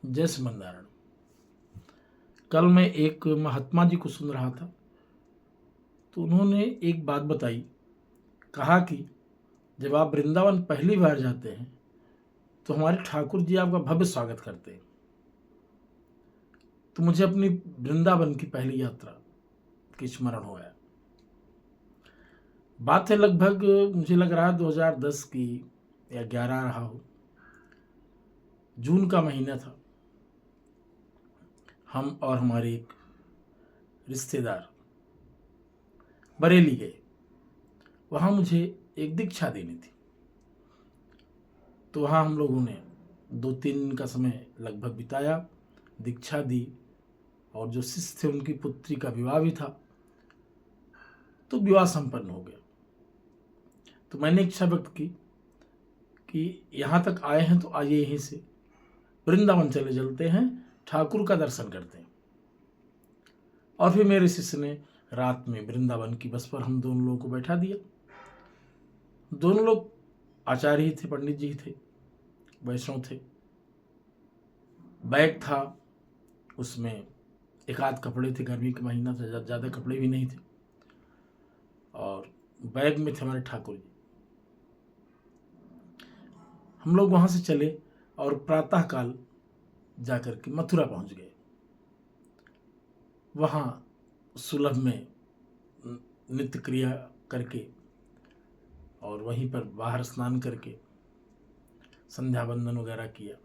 जय श्रीमन नारायण। कल मैं एक महात्मा जी को सुन रहा था, तो उन्होंने एक बात बताई। कहा कि जब आप वृंदावन पहली बार जाते हैं तो हमारे ठाकुर जी आपका भव्य स्वागत करते हैं। तो मुझे अपनी वृंदावन की पहली यात्रा की स्मरण हो गया। बात है लगभग, मुझे लग रहा है 2010 की या 11 रहा हो, जून का महीना था। हम और हमारे एक रिश्तेदार बरेली गए। वहाँ मुझे एक दीक्षा देनी थी, तो वहाँ हम लोगों ने 2-3 दिन का समय लगभग बिताया, दीक्षा दी, और जो शिष्य थे उनकी पुत्री का विवाह भी था। तो विवाह संपन्न हो गया। तो मैंने इच्छा व्यक्त की कि यहाँ तक आए हैं तो आइए यहीं से वृंदावन चले चलते हैं, ठाकुर का दर्शन करते हैं। और फिर मेरे शिष्य ने रात में वृंदावन की बस पर हम दोनों लोगों को बैठा दिया। दोनों लोग आचार्य ही थे, पंडित जी थे, वैष्णव थे। बैग था, उसमें एक आध कपड़े थे, गर्मी का महीना था, ज़्यादा कपड़े भी नहीं थे। और बैग में थे हमारे ठाकुर जी। हम लोग वहाँ से चले और प्रातःकाल जाकर के मथुरा पहुँच गए। वहाँ सुलभ में नित्य क्रिया करके और वहीं पर बाहर स्नान करके संध्या वंदन वगैरह किया।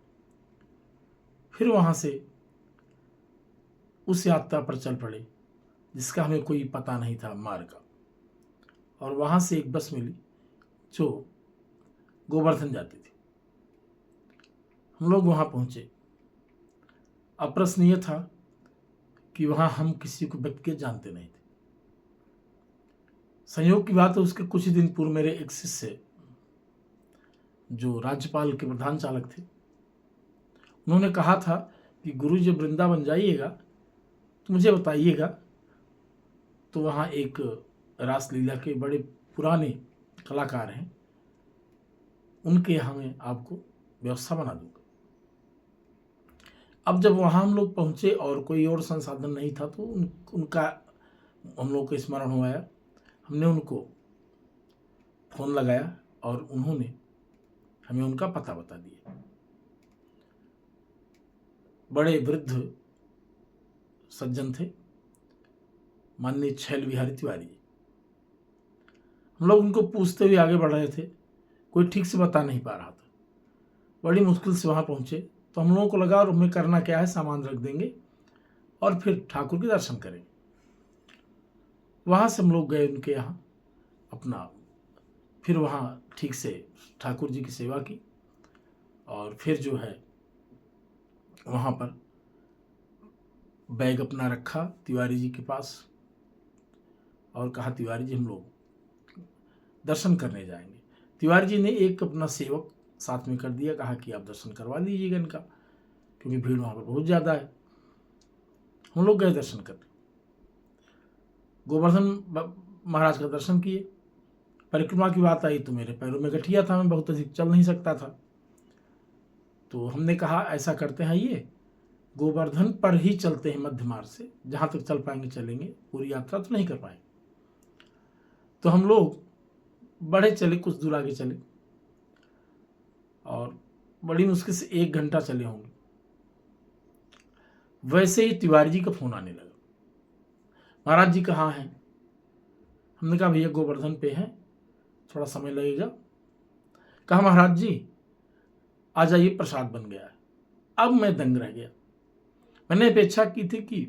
फिर वहाँ से उस यात्रा पर चल पड़े जिसका हमें कोई पता नहीं था मार्ग का। और वहाँ से एक बस मिली जो गोवर्धन जाती थी। हम लोग वहाँ पहुँचे। अप्रश्नीय था कि वहाँ हम किसी को व्यक्तिगत जानते नहीं थे। संयोग की बात है, उसके कुछ ही दिन पूर्व मेरे एक शिष्य जो राज्यपाल के प्रधान चालक थे, उन्होंने कहा था कि गुरु जी वृंदावन जाइएगा तो मुझे बताइएगा। तो वहाँ एक रासलीला के बड़े पुराने कलाकार हैं, उनके यहाँ मैं आपको व्यवस्था बना दूंगा। अब जब वहाँ हम लोग पहुँचे और कोई और संसाधन नहीं था, तो उनका हम लोग को स्मरण हो आया। हमने उनको फोन लगाया और उन्होंने हमें उनका पता बता दिया। बड़े वृद्ध सज्जन थे, माननीय छैल बिहारी तिवारी। हम लोग उनको पूछते हुए आगे बढ़ रहे थे, कोई ठीक से बता नहीं पा रहा था। बड़ी मुश्किल से वहाँ पहुँचे तो हम लोगों को लगा और हमें करना क्या है, सामान रख देंगे और फिर ठाकुर के दर्शन करेंगे। वहाँ से हम लोग गए उनके यहाँ अपना, फिर वहाँ ठीक से ठाकुर जी की सेवा की और फिर जो है वहाँ पर बैग अपना रखा तिवारी जी के पास और कहा, तिवारी जी हम लोग दर्शन करने जाएंगे। तिवारी जी ने एक अपना सेवक साथ में कर दिया, कहा कि आप दर्शन करवा लीजिएगा इनका, क्योंकि भीड़ वहाँ पर बहुत ज़्यादा है। हम लोग गए दर्शन करने, गोवर्धन महाराज का दर्शन किए। परिक्रमा की बात आई तो मेरे पैरों में गठिया था, मैं बहुत अधिक चल नहीं सकता था। तो हमने कहा ऐसा करते हैं, ये गोवर्धन पर ही चलते हैं मध्य मार्ग से, जहाँ तक चल पाएंगे चलेंगे, पूरी यात्रा तो नहीं कर पाएंगे। तो हम लोग बढ़े चले, कुछ दूर आगे चले और बड़ी मुश्किल से 1 घंटा चले होंगे। वैसे ही तिवारी जी का फोन आने लगा, महाराज जी कहाँ हैं? हमने कहा भैया गोवर्धन पे हैं, थोड़ा समय लगेगा। कहा महाराज जी आ जाइए, प्रसाद बन गया है। अब मैं दंग रह गया। मैंने अपेक्षा की थी कि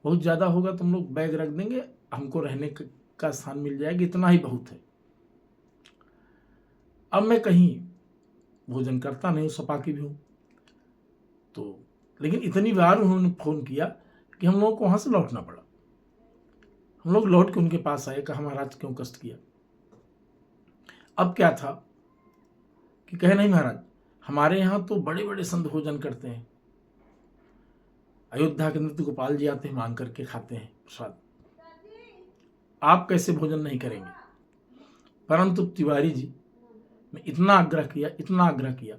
बहुत ज़्यादा होगा, तुम लोग बैग रख देंगे, हमको रहने का स्थान मिल जाएगा, इतना ही बहुत है। अब मैं कहीं भोजन करता नहीं, सपाकी भी हूँ तो, लेकिन इतनी बार उन्होंने फ़ोन किया कि हम लोगों को वहाँ से लौटना पड़ा। हम लोग लौट के उनके पास आए, कहा महाराज क्यों कष्ट किया? अब क्या था कि कहे नहीं महाराज, हमारे यहाँ तो बड़े बड़े संत भोजन करते हैं, अयोध्या के नृत्य गोपाल जी आते हैं, मांग करके खाते हैं प्रसाद, आप कैसे भोजन नहीं करेंगे? परंतु तिवारी जी ने इतना आग्रह किया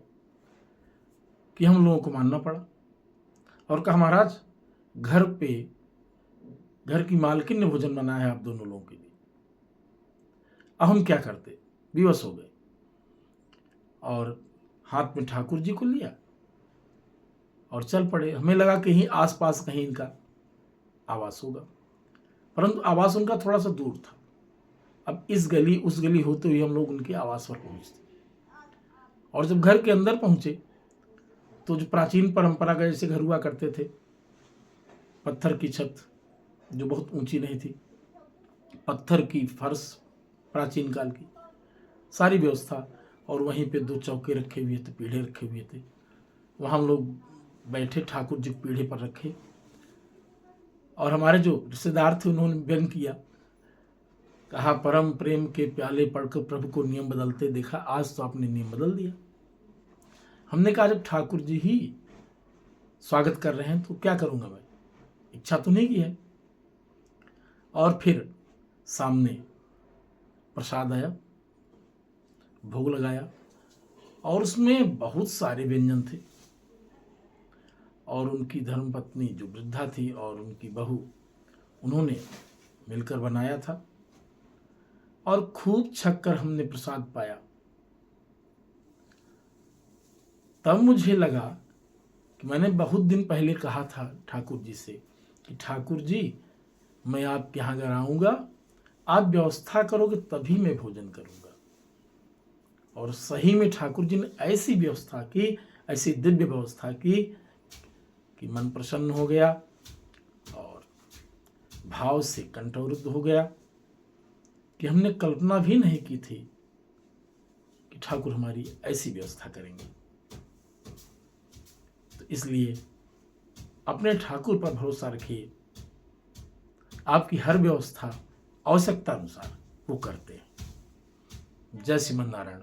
कि हम लोगों को मानना पड़ा। और कहा महाराज घर की मालकिन ने भोजन बनाया है आप दोनों लोगों के लिए, अब हम क्या करते। विवश हो गए और हाथ में ठाकुर जी को लिया और चल पड़े। हमें लगा कहीं आसपास कहीं इनका आवास होगा, परंतु आवास उनका थोड़ा सा दूर था। अब इस गली उस गली होते हुए हम लोग उनके आवास पर पहुंचते, और जब घर के अंदर पहुंचे तो जो प्राचीन परंपरा का जैसे घर हुआ करते थे, पत्थर की छत जो बहुत ऊंची नहीं थी, पत्थर की फर्श, प्राचीन काल की सारी व्यवस्था, और वहीं पे 2 चौके रखे हुए थे, पीढ़े रखे हुए थे। वहाँ हम लोग बैठे, ठाकुर जी पीढ़े पर रखे, और हमारे जो रिश्तेदार थे उन्होंने व्यंग किया, कहा परम प्रेम के प्याले पढ़कर प्रभु को नियम बदलते देखा, आज तो आपने नियम बदल दिया। हमने कहा जब ठाकुर जी ही स्वागत कर रहे हैं तो क्या करूंगा मैं, इच्छा तो नहीं की है। और फिर सामने प्रसाद आया, भोग लगाया, और उसमें बहुत सारे व्यंजन थे, और उनकी धर्मपत्नी जो वृद्धा थी और उनकी बहू, उन्होंने मिलकर बनाया था, और खूब छककर हमने प्रसाद पाया। तब मुझे लगा कि मैंने बहुत दिन पहले कहा था ठाकुर जी से कि ठाकुर जी मैं आपके यहाँ अगर आऊँगा, आप व्यवस्था करोगे तभी मैं भोजन करूँगा। और सही में ठाकुर जी ने ऐसी व्यवस्था की, ऐसी दिव्य व्यवस्था की कि मन प्रसन्न हो गया और भाव से कंठोरुद्ध हो गया कि हमने कल्पना भी नहीं की थी कि ठाकुर हमारी ऐसी व्यवस्था करेंगे। तो इसलिए अपने ठाकुर पर भरोसा रखिए, आपकी हर व्यवस्था आवश्यकता अनुसार वो करते हैं। जय श्रीमन नारायण।